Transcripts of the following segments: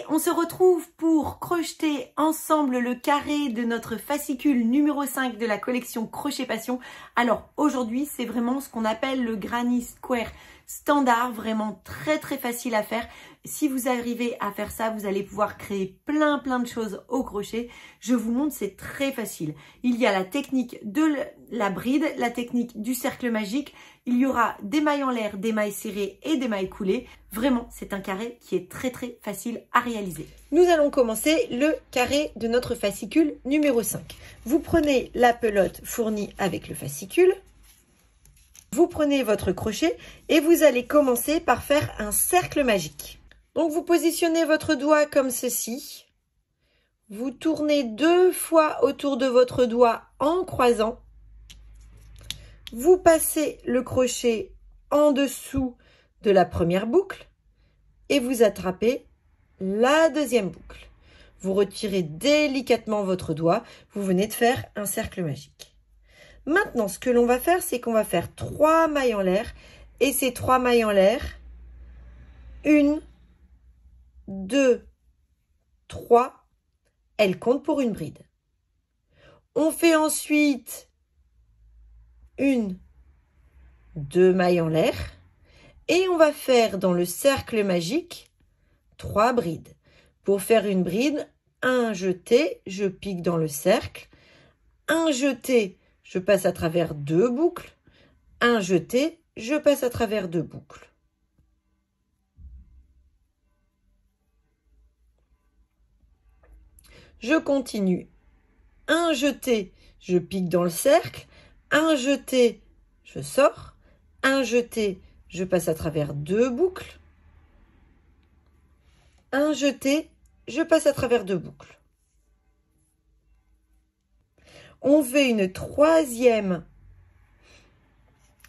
on se retrouve pour crocheter ensemble le carré de notre fascicule numéro 5 de la collection Crochet Passion. Alors aujourd'hui, c'est vraiment ce qu'on appelle le Granny Square standard, vraiment très facile à faire. Si vous arrivez à faire ça, vous allez pouvoir créer plein de choses au crochet. Je vous montre, c'est très facile. Il y a la technique de la bride, la technique du cercle magique. Il y aura des mailles en l'air, des mailles serrées et des mailles coulées. Vraiment, c'est un carré qui est très facile à réaliser. Nous allons commencer le carré de notre fascicule numéro 5. Vous prenez la pelote fournie avec le fascicule. Vous prenez votre crochet et vous allez commencer par faire un cercle magique. Donc vous positionnez votre doigt comme ceci. Vous tournez 2 fois autour de votre doigt en croisant. Vous passez le crochet en dessous de la première boucle et vous attrapez la deuxième boucle. Vous retirez délicatement votre doigt. Vous venez de faire un cercle magique. Maintenant, ce que l'on va faire, c'est qu'on va faire 3 mailles en l'air. Et ces 3 mailles en l'air, 1, 2, 3, elles comptent pour une bride. On fait ensuite 1, 2 mailles en l'air. Et on va faire dans le cercle magique 3 brides. Pour faire une bride, un jeté, je pique dans le cercle. Un jeté, je passe à travers 2 boucles. Un jeté, je passe à travers 2 boucles. Je continue. Un jeté, je pique dans le cercle. Un jeté, je sors. Un jeté, je passe à travers 2 boucles. Un jeté, je passe à travers 2 boucles. On fait une 3e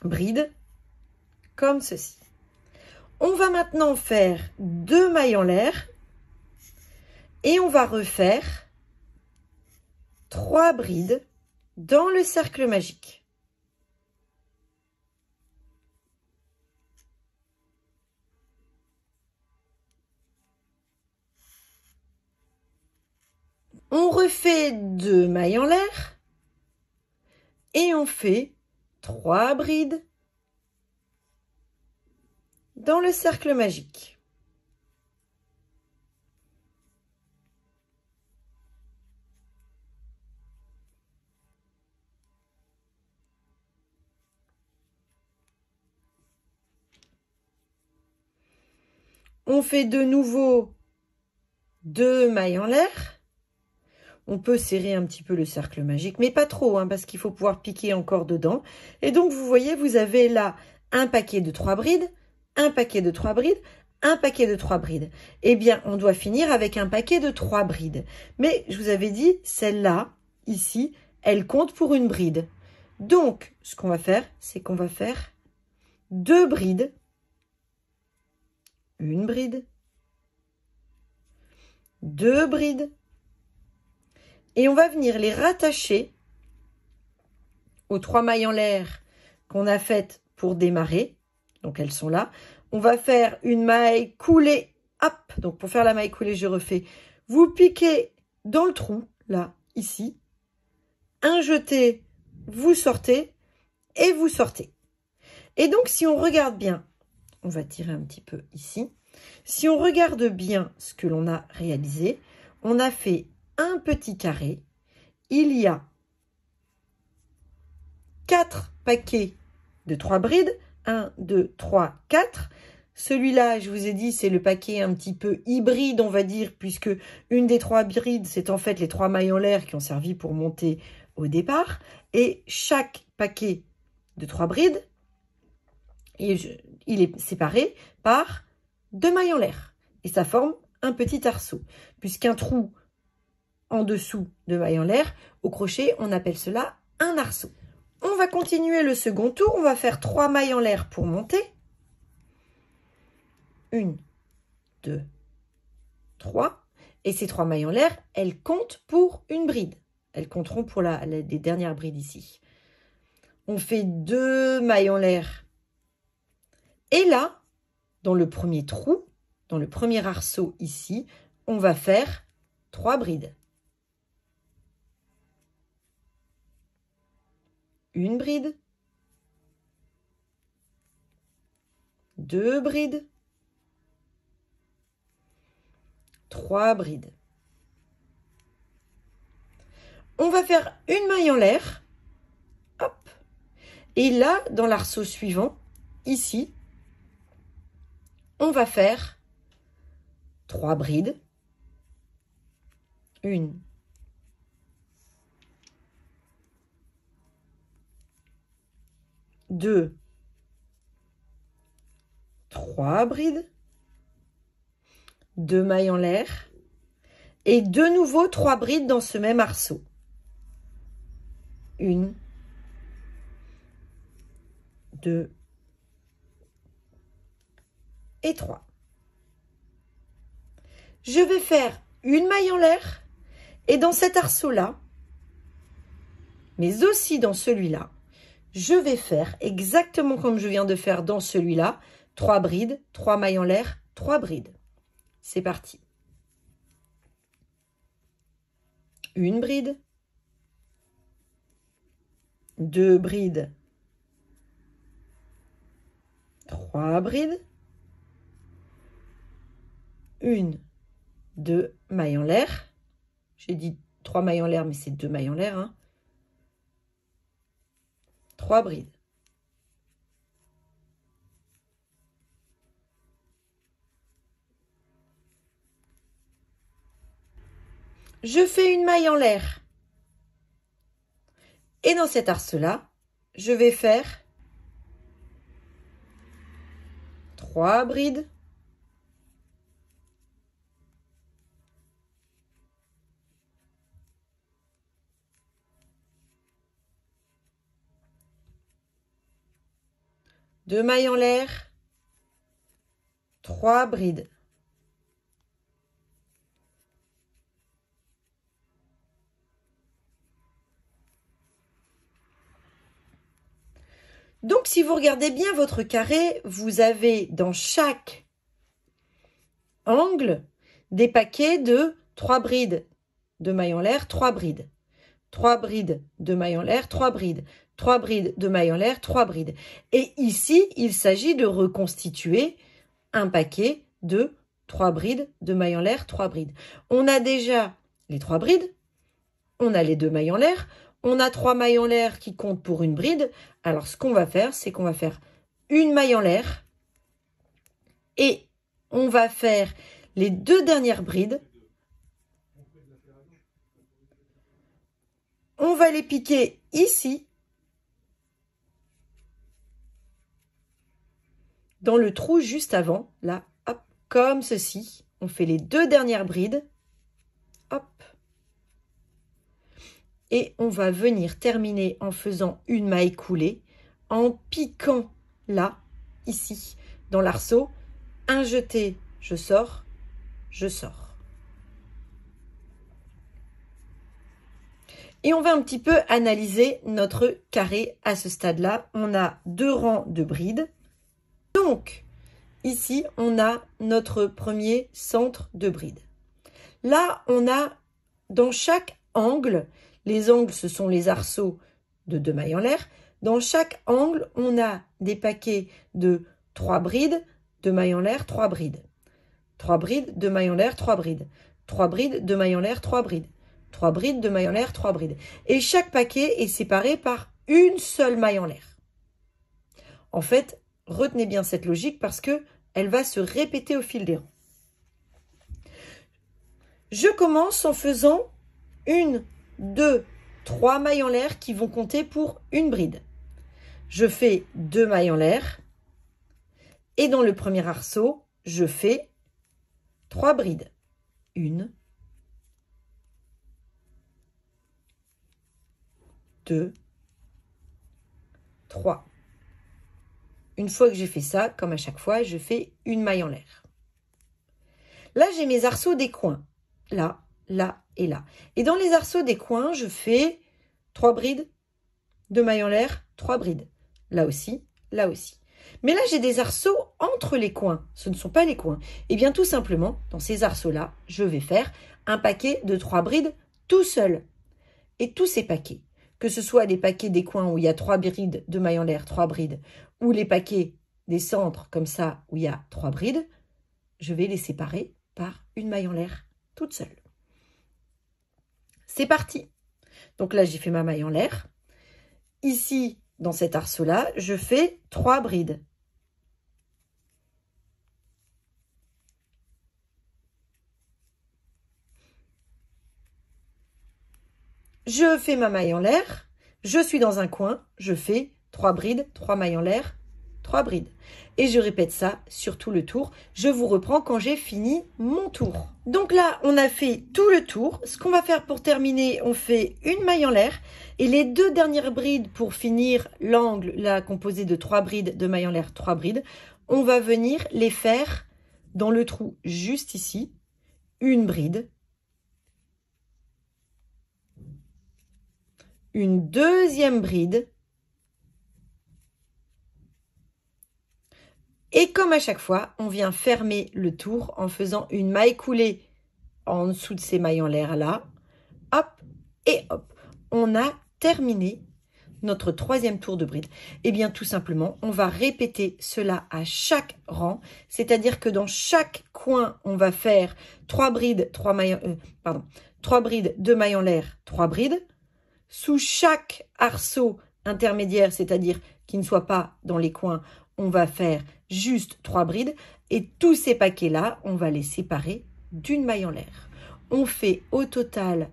bride, comme ceci. On va maintenant faire 2 mailles en l'air et on va refaire 3 brides dans le cercle magique. On refait 2 mailles en l'air. Et on fait 3 brides dans le cercle magique. On fait de nouveau 2 mailles en l'air. On peut serrer un petit peu le cercle magique, mais pas trop, hein, parce qu'il faut pouvoir piquer encore dedans. Et donc, vous voyez, vous avez là un paquet de 3 brides, un paquet de 3 brides, un paquet de 3 brides. Eh bien, on doit finir avec un paquet de 3 brides. Mais, je vous avais dit, celle-là, ici, elle compte pour une bride. Donc, ce qu'on va faire, c'est qu'on va faire 2 brides, une bride, 2 brides, et on va venir les rattacher aux 3 mailles en l'air qu'on a faites pour démarrer. Donc, elles sont là. On va faire une maille coulée. Hop! Donc, pour faire la maille coulée, je refais. Vous piquez dans le trou, là, ici. Un jeté, vous sortez et vous sortez. Et donc, si on regarde bien, on va tirer un petit peu ici. Si on regarde bien ce que l'on a réalisé, on a fait un petit carré. Il y a 4 paquets de 3 brides. 1, 2, 3, 4. Celui-là, je vous ai dit, c'est le paquet un petit peu hybride, on va dire, puisque une des 3 brides, c'est en fait les 3 mailles en l'air qui ont servi pour monter au départ. Et chaque paquet de 3 brides, il est séparé par 2 mailles en l'air. Et ça forme un petit arceau. Puisqu'un trou en dessous de mailles en l'air, au crochet, on appelle cela un arceau. On va continuer le second tour. On va faire 3 mailles en l'air pour monter. 1, 2, 3. Et ces 3 mailles en l'air, elles comptent pour une bride. Elles compteront pour les dernières brides ici. On fait 2 mailles en l'air. Et là, dans le premier trou, dans le premier arceau ici, on va faire 3 brides. Une bride, 2 brides, 3 brides. On va faire une maille en l'air. Hop. Et là, dans l'arceau suivant, ici, on va faire 3 brides. 1, 2, 3 brides, 2 mailles en l'air et de nouveau 3 brides dans ce même arceau. 1, 2 et 3. Je vais faire une maille en l'air et dans cet arceau-là, mais aussi dans celui-là, je vais faire exactement comme je viens de faire dans celui-là, 3 brides, 3 mailles en l'air, 3 brides. C'est parti. Une bride, 2 brides, 3 brides, 1, 2 mailles en l'air. J'ai dit 3 mailles en l'air, mais c'est 2 mailles en l'air, hein. 3 brides. Je fais une maille en l'air. Et dans cet arceau-là, je vais faire 3 brides. Deux mailles en l'air, 3 brides. Donc, si vous regardez bien votre carré, vous avez dans chaque angle des paquets de 3 brides de mailles en l'air, 3 brides. 3 brides de mailles en l'air, 3 brides. 3 brides de mailles en l'air, 3 brides. Et ici, il s'agit de reconstituer un paquet de 3 brides de mailles en l'air, 3 brides. On a déjà les 3 brides, on a les 2 mailles en l'air, on a 3 mailles en l'air qui comptent pour une bride. Alors, ce qu'on va faire, c'est qu'on va faire une maille en l'air et on va faire les 2 dernières brides. On va les piquer ici, dans le trou juste avant, là, hop, comme ceci. On fait les 2 dernières brides, hop. Et on va venir terminer en faisant une maille coulée, en piquant là, ici, dans l'arceau. Un jeté, je sors, je sors. Et on va un petit peu analyser notre carré à ce stade-là. On a 2 rangs de brides. Donc, ici, on a notre premier centre de bride. Là, on a dans chaque angle, les angles, ce sont les arceaux de 2 mailles en l'air. Dans chaque angle, on a des paquets de 3 brides, 2 mailles en l'air, 3 brides. 3 brides, 2 mailles en l'air, 3 brides. 3 brides, 2 mailles en l'air, 3 brides. 3 brides, 2 mailles en l'air, 3 brides. Et chaque paquet est séparé par une seule maille en l'air. En fait, retenez bien cette logique parce qu'elle va se répéter au fil des rangs. Je commence en faisant 1, 2, 3 mailles en l'air qui vont compter pour une bride. Je fais 2 mailles en l'air et dans le premier arceau, je fais 3 brides. 1, 2, 3. Une fois que j'ai fait ça, comme à chaque fois, je fais une maille en l'air. Là, j'ai mes arceaux des coins. Là, là et là. Et dans les arceaux des coins, je fais 3 brides, 2 mailles en l'air, 3 brides. Là aussi, là aussi. Mais là, j'ai des arceaux entre les coins. Ce ne sont pas les coins. Eh bien, tout simplement, dans ces arceaux-là, je vais faire un paquet de 3 brides tout seul. Et tous ces paquets, que ce soit des paquets des coins où il y a 3 brides de mailles en l'air, 3 brides, ou les paquets des centres comme ça où il y a 3 brides, je vais les séparer par une maille en l'air toute seule. C'est parti. Donc là, j'ai fait ma maille en l'air. Ici, dans cet arceau-là, je fais 3 brides. Je fais ma maille en l'air, je suis dans un coin, je fais 3 brides, 3 mailles en l'air, 3 brides. Et je répète ça sur tout le tour. Je vous reprends quand j'ai fini mon tour. Donc là, on a fait tout le tour. Ce qu'on va faire pour terminer, on fait une maille en l'air. Et les 2 dernières brides pour finir l'angle, là, composé de 3 brides de mailles en l'air, 3 brides, on va venir les faire dans le trou juste ici. Une bride. Une deuxième bride. Et comme à chaque fois, on vient fermer le tour en faisant une maille coulée en dessous de ces mailles en l'air là. Hop et hop. On a terminé notre 3e tour de bride. Et bien tout simplement, on va répéter cela à chaque rang. C'est-à-dire que dans chaque coin, on va faire 3 brides, 3 brides, 2 mailles en l'air, 3 brides. Sous chaque arceau intermédiaire, c'est-à-dire qui ne soit pas dans les coins, on va faire juste 3 brides. Et tous ces paquets-là, on va les séparer d'une maille en l'air. On fait au total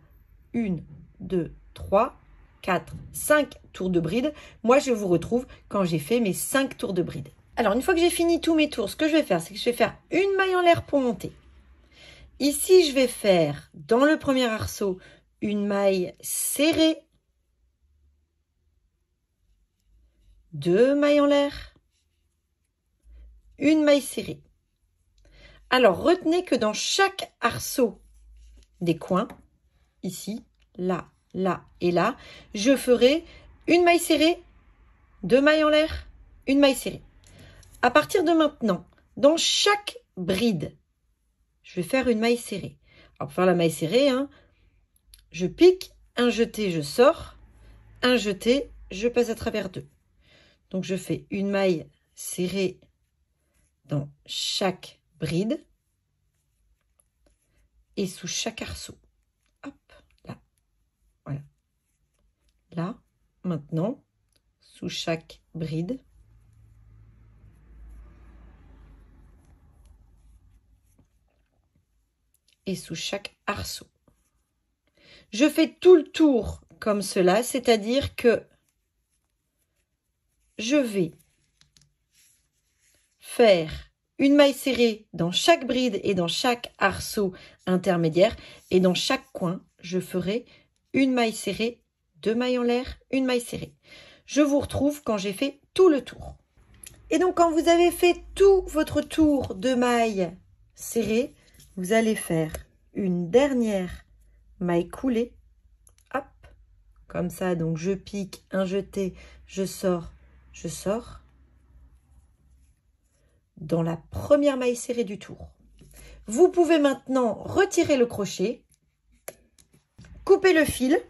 1, 2, 3, 4, 5 tours de bride. Moi, je vous retrouve quand j'ai fait mes 5 tours de bride. Alors, une fois que j'ai fini tous mes tours, ce que je vais faire, c'est que je vais faire une maille en l'air pour monter. Ici, je vais faire, dans le premier arceau, une maille serrée, 2 mailles en l'air, une maille serrée. Alors, retenez que dans chaque arceau des coins, ici, là, là et là, je ferai une maille serrée, 2 mailles en l'air, une maille serrée. À partir de maintenant, dans chaque bride, je vais faire une maille serrée. Alors, pour faire la maille serrée, je pique, un jeté, je sors, un jeté, je passe à travers 2. Donc, je fais une maille serrée dans chaque bride et sous chaque arceau. Hop, là, voilà. Là, maintenant, sous chaque bride. Et sous chaque arceau. Je fais tout le tour comme cela, c'est-à-dire que je vais faire une maille serrée dans chaque bride et dans chaque arceau intermédiaire. Et dans chaque coin, je ferai une maille serrée, 2 mailles en l'air, une maille serrée. Je vous retrouve quand j'ai fait tout le tour. Et donc, quand vous avez fait tout votre tour de mailles serrées, vous allez faire une dernière maille coulée. Hop, comme ça. Donc, je pique, un jeté, je sors. Dans la première maille serrée du tour. Vous pouvez maintenant retirer le crochet, couper le fil,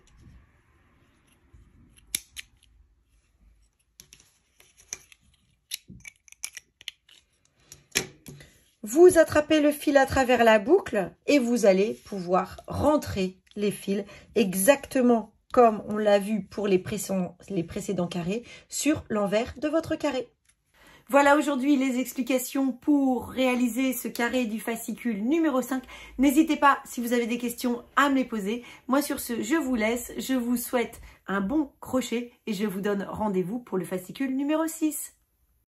vous attrapez le fil à travers la boucle et vous allez pouvoir rentrer les fils exactement comme on l'a vu pour les précédents carrés sur l'envers de votre carré. Voilà aujourd'hui les explications pour réaliser ce carré du fascicule numéro 5. N'hésitez pas, si vous avez des questions, à me les poser. Moi, sur ce, je vous laisse. Je vous souhaite un bon crochet et je vous donne rendez-vous pour le fascicule numéro 6.